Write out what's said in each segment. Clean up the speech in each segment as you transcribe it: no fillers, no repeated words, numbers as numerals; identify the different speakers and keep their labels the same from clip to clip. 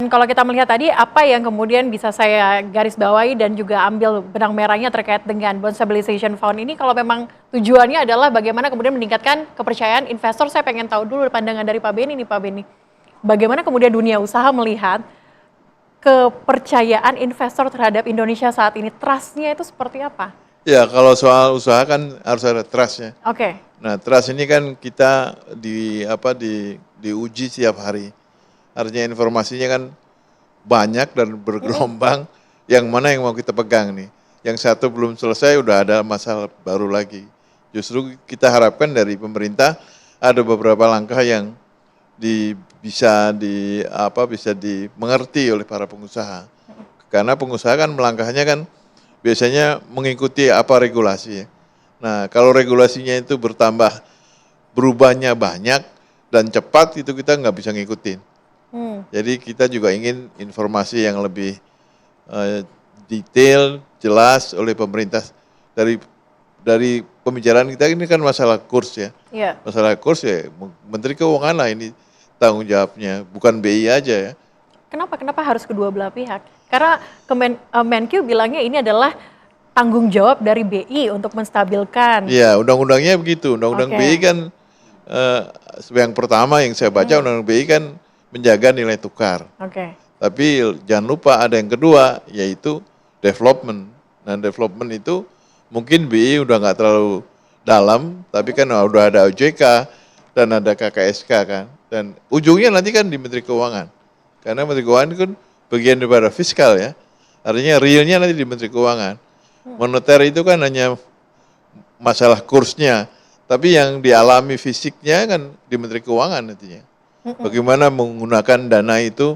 Speaker 1: Dan kalau kita melihat tadi, apa yang kemudian bisa saya garis bawahi dan juga ambil benang merahnya terkait dengan Bond Stabilization Fund ini, kalau memang tujuannya adalah bagaimana kemudian meningkatkan kepercayaan investor, saya pengen tahu dulu pandangan dari Pak Beni nih, Pak Beni. Bagaimana kemudian dunia usaha melihat kepercayaan investor terhadap Indonesia saat ini, trust-nya itu seperti apa?
Speaker 2: Ya, kalau soal usaha kan harus ada trust-nya.
Speaker 1: Oke.
Speaker 2: Nah, trust ini kan kita diuji setiap hari. Artinya informasinya kan banyak dan bergelombang, yang mana yang mau kita pegang nih. Yang satu belum selesai udah ada masalah baru lagi. Justru kita harapkan dari pemerintah ada beberapa langkah yang bisa dimengerti oleh para pengusaha. Karena pengusaha kan melangkahnya kan biasanya mengikuti apa regulasi ya. Nah, kalau regulasinya itu berubahnya banyak dan cepat, itu kita nggak bisa ngikutin. Jadi kita juga ingin informasi yang lebih detail, jelas oleh pemerintah. Dari pembicaraan kita ini kan masalah kurs ya.
Speaker 1: Iya.
Speaker 2: Masalah kurs ya, Menteri Keuangan lah ini tanggung jawabnya, bukan BI aja ya.
Speaker 1: Kenapa harus kedua belah pihak? Karena Menkyu bilangnya ini adalah tanggung jawab dari BI untuk menstabilkan.
Speaker 2: Iya, undang-undangnya begitu. Undang-undang
Speaker 1: Oke.
Speaker 2: BI kan yang pertama yang saya baca undang-undang BI kan menjaga nilai tukar.
Speaker 1: Oke.
Speaker 2: Tapi jangan lupa ada yang kedua, yaitu development. Nah, development itu mungkin BI udah nggak terlalu dalam, tapi kan udah ada OJK dan ada KKSK kan. Dan ujungnya nanti kan di Menteri Keuangan. Karena Menteri Keuangan itu kan bagian daripada fiskal ya. Artinya realnya nanti di Menteri Keuangan. Moneter itu kan hanya masalah kursnya, tapi yang dialami fisiknya kan di Menteri Keuangan nantinya. Bagaimana menggunakan dana itu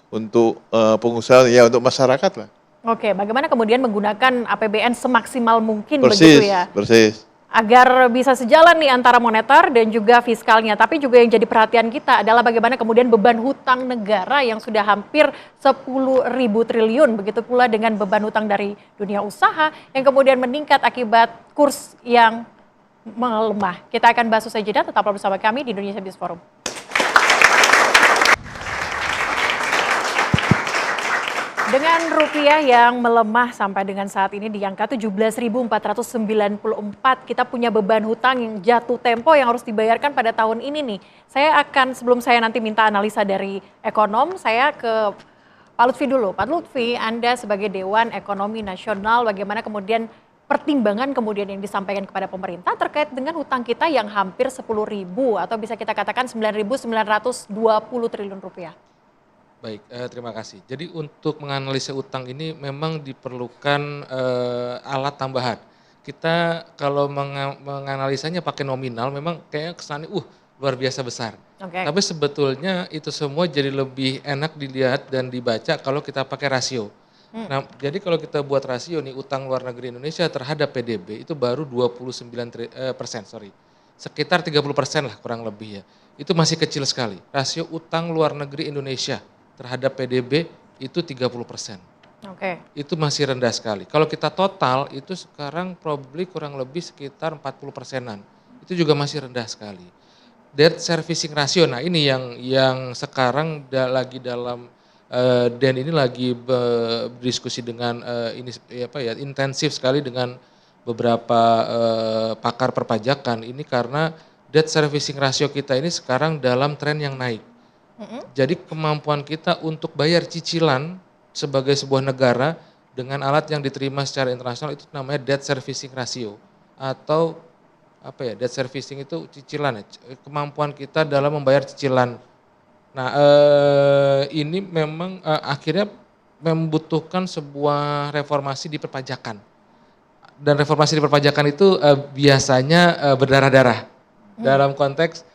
Speaker 2: untuk pengusaha, ya untuk masyarakat lah.
Speaker 1: Oke, bagaimana kemudian menggunakan APBN semaksimal mungkin begitu ya?
Speaker 2: Persis.
Speaker 1: Agar bisa sejalan nih antara moneter dan juga fiskalnya. Tapi juga yang jadi perhatian kita adalah bagaimana kemudian beban hutang negara yang sudah hampir 10.000 triliun. Begitu pula dengan beban hutang dari dunia usaha yang kemudian meningkat akibat kurs yang melemah. Kita akan bahas usai jeda, tetaplah bersama kami di Indonesia Business Forum. Dengan rupiah yang melemah sampai dengan saat ini di angka 17.494, kita punya beban hutang yang jatuh tempo yang harus dibayarkan pada tahun ini nih. Sebelum saya nanti minta analisa dari ekonom, saya ke Pak Lutfi dulu. Pak Lutfi, Anda sebagai Dewan Ekonomi Nasional, bagaimana kemudian pertimbangan kemudian yang disampaikan kepada pemerintah terkait dengan hutang kita yang hampir 10.000 atau bisa kita katakan 9.920 triliun rupiah?
Speaker 3: Baik, terima kasih. Jadi untuk menganalisa utang ini memang diperlukan alat tambahan. Kita kalau menganalisanya pakai nominal memang kayak kesannya luar biasa besar.
Speaker 1: Okay.
Speaker 3: Tapi sebetulnya itu semua jadi lebih enak dilihat dan dibaca kalau kita pakai rasio. Nah, jadi kalau kita buat rasio nih utang luar negeri Indonesia terhadap PDB itu baru 29%, sekitar 30% lah kurang lebih ya. Itu masih kecil sekali. Rasio utang luar negeri Indonesia terhadap PDB itu 30%.
Speaker 1: Oke.
Speaker 3: Itu masih rendah sekali. Kalau kita total itu sekarang probably kurang lebih sekitar 40%-an. Itu juga masih rendah sekali. Debt servicing ratio, nah ini yang sekarang lagi dalam dan ini lagi berdiskusi dengan intensif sekali dengan beberapa pakar perpajakan ini karena debt servicing ratio kita ini sekarang dalam tren yang naik. Jadi kemampuan kita untuk bayar cicilan sebagai sebuah negara dengan alat yang diterima secara internasional itu namanya debt servicing ratio atau debt servicing itu cicilan ya, kemampuan kita dalam membayar cicilan. Nah ini memang akhirnya membutuhkan sebuah reformasi di perpajakan dan reformasi di perpajakan itu biasanya berdarah-darah dalam konteks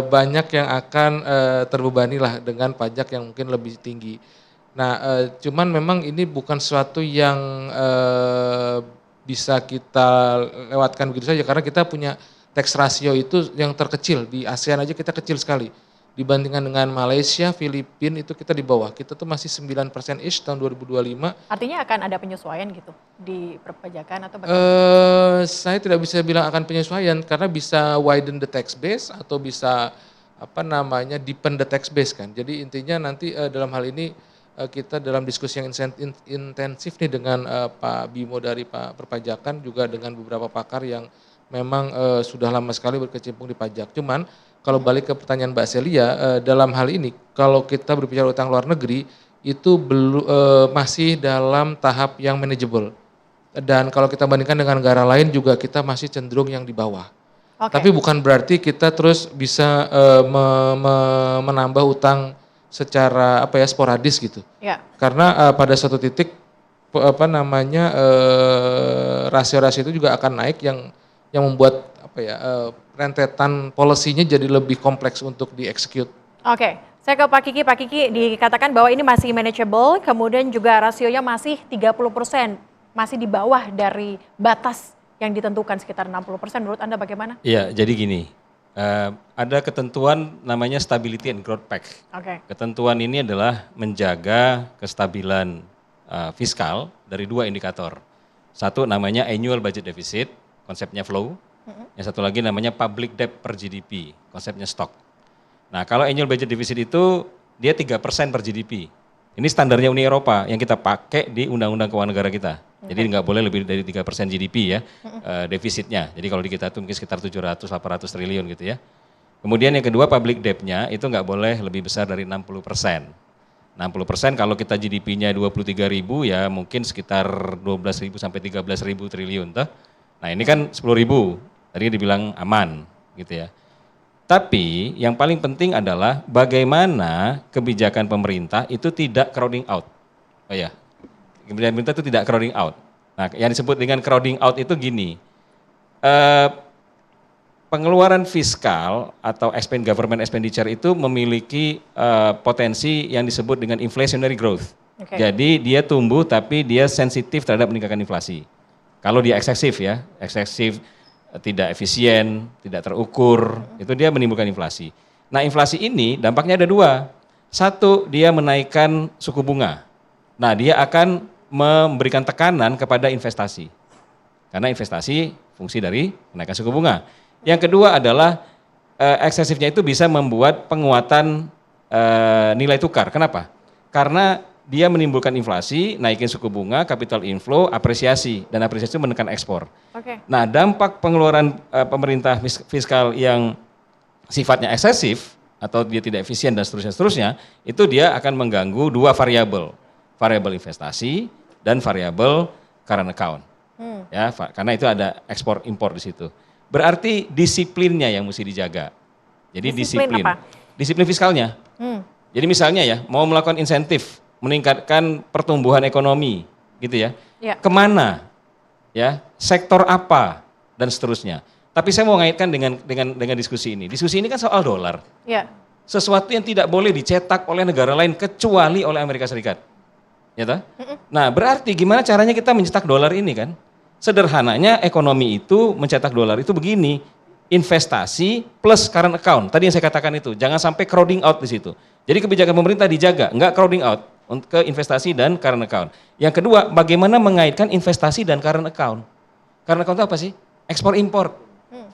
Speaker 3: banyak yang akan terbebani lah dengan pajak yang mungkin lebih tinggi. Nah, cuman memang ini bukan sesuatu yang bisa kita lewatkan begitu saja karena kita punya tax ratio itu yang terkecil di ASEAN aja kita kecil sekali. Dibandingkan dengan Malaysia, Filipina itu kita di bawah. Kita tuh masih 9% ish tahun 2025.
Speaker 1: Artinya akan ada penyesuaian gitu di perpajakan atau bagaimana?
Speaker 3: Saya tidak bisa bilang akan penyesuaian karena bisa widen the tax base atau bisa dependent tax base kan. Jadi intinya nanti dalam hal ini kita dalam diskusi yang intensif nih dengan Pak Bimo dari Pak Perpajakan juga dengan beberapa pakar yang memang sudah lama sekali berkecimpung di pajak. Cuman kalau balik ke pertanyaan Mbak Celia, dalam hal ini kalau kita berbicara utang luar negeri itu belum masih dalam tahap yang manageable. Dan kalau kita bandingkan dengan negara lain juga kita masih cenderung yang di bawah.
Speaker 1: Oke.
Speaker 3: Tapi bukan berarti kita terus bisa menambah utang secara sporadis gitu.
Speaker 1: Ya.
Speaker 3: Karena pada suatu titik rasio-rasio itu juga akan naik yang membuat rentetan polisinya jadi lebih kompleks untuk dieksekut.
Speaker 1: Oke, saya ke Pak Kiki. Pak Kiki dikatakan bahwa ini masih manageable, kemudian juga rasionya masih 30%, masih di bawah dari batas yang ditentukan sekitar 60%. Menurut Anda bagaimana?
Speaker 4: Iya, jadi gini, ada ketentuan namanya Stability and Growth Pact.
Speaker 1: Oke.
Speaker 4: Ketentuan ini adalah menjaga kestabilan fiskal dari dua indikator. Satu namanya annual budget deficit, konsepnya flow. Yang satu lagi namanya public debt per GDP, konsepnya stock. Nah kalau annual budget deficit itu dia 3% per GDP. Ini standarnya Uni Eropa yang kita pakai di Undang-Undang Keuangan Negara kita. Jadi nggak boleh lebih dari 3% GDP ya defisitnya. Jadi kalau di kita itu mungkin sekitar 700-800 triliun gitu ya. Kemudian yang kedua public debt-nya itu nggak boleh lebih besar dari 60%. 60% kalau kita GDP-nya 23.000 ya mungkin sekitar 12.000 sampai 13.000 triliun toh. Nah ini kan 10.000. Tadi dibilang aman gitu ya. Tapi yang paling penting adalah bagaimana kebijakan pemerintah itu tidak crowding out. Oh ya, kebijakan pemerintah itu tidak crowding out. Nah yang disebut dengan crowding out itu gini, pengeluaran fiskal atau government expenditure itu memiliki potensi yang disebut dengan inflationary growth.
Speaker 1: Oke.
Speaker 4: Jadi dia tumbuh tapi dia sensitif terhadap peningkatan inflasi. Kalau dia eksesif ya, eksesif tidak efisien, tidak terukur, itu dia menimbulkan inflasi. Nah inflasi ini dampaknya ada dua. Satu, dia menaikkan suku bunga. Nah dia akan memberikan tekanan kepada investasi. Karena investasi fungsi dari menaikkan suku bunga. Yang kedua adalah eksesifnya itu bisa membuat penguatan nilai tukar. Kenapa? Karena dia menimbulkan inflasi, naikin suku bunga, capital inflow, apresiasi. Dan apresiasi itu menekan ekspor.
Speaker 1: Oke.
Speaker 4: Nah dampak pengeluaran pemerintah fiskal yang sifatnya eksesif atau dia tidak efisien dan seterusnya, itu dia akan mengganggu dua variabel. Variabel investasi dan variabel current account. Ya, karena itu ada ekspor impor di situ. Berarti disiplinnya yang mesti dijaga. Jadi
Speaker 1: Disiplin apa?
Speaker 4: Disiplin fiskalnya. Jadi misalnya ya, mau melakukan insentif, meningkatkan pertumbuhan ekonomi, gitu ya.
Speaker 1: Ya.
Speaker 4: Kemana? Ya, sektor apa dan seterusnya. Tapi saya mau ngaitkan dengan diskusi ini. Diskusi ini kan soal dolar.
Speaker 1: Ya.
Speaker 4: Sesuatu yang tidak boleh dicetak oleh negara lain kecuali oleh Amerika Serikat. Ya toh? Nah, berarti gimana caranya kita mencetak dolar ini kan? Sederhananya ekonomi itu mencetak dolar itu begini, investasi plus current account. Tadi yang saya katakan itu, jangan sampai crowding out di situ. Jadi kebijakan pemerintah dijaga, enggak crowding out ke investasi dan current account. Yang kedua, bagaimana mengaitkan investasi dan current account? Current account itu apa sih? Ekspor impor.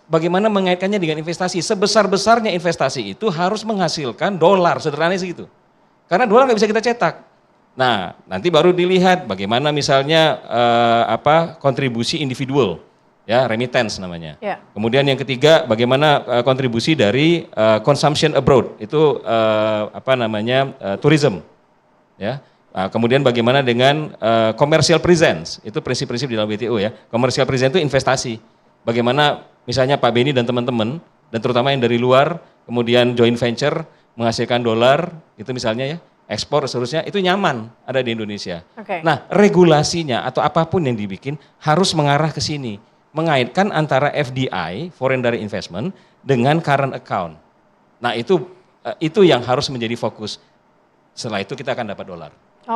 Speaker 4: Bagaimana mengaitkannya dengan investasi? Sebesar-besarnya investasi itu harus menghasilkan dolar, sederhananya segitu. Karena dolar nggak bisa kita cetak. Nah, nanti baru dilihat bagaimana misalnya kontribusi individual, ya remittance namanya.
Speaker 1: Ya.
Speaker 4: Kemudian yang ketiga, bagaimana kontribusi dari consumption abroad, itu tourism. Ya. Kemudian bagaimana dengan commercial presence, itu prinsip-prinsip di dalam WTO ya. Commercial presence itu investasi. Bagaimana misalnya Pak Beni dan teman-teman, dan terutama yang dari luar, kemudian joint venture menghasilkan dolar, itu misalnya ya, ekspor seterusnya, itu nyaman ada di Indonesia.
Speaker 1: Oke.
Speaker 4: Nah regulasinya atau apapun yang dibikin harus mengarah ke sini. Mengaitkan antara FDI, foreign direct investment, dengan current account. Nah itu yang harus menjadi fokus. Setelah itu kita akan dapat dolar.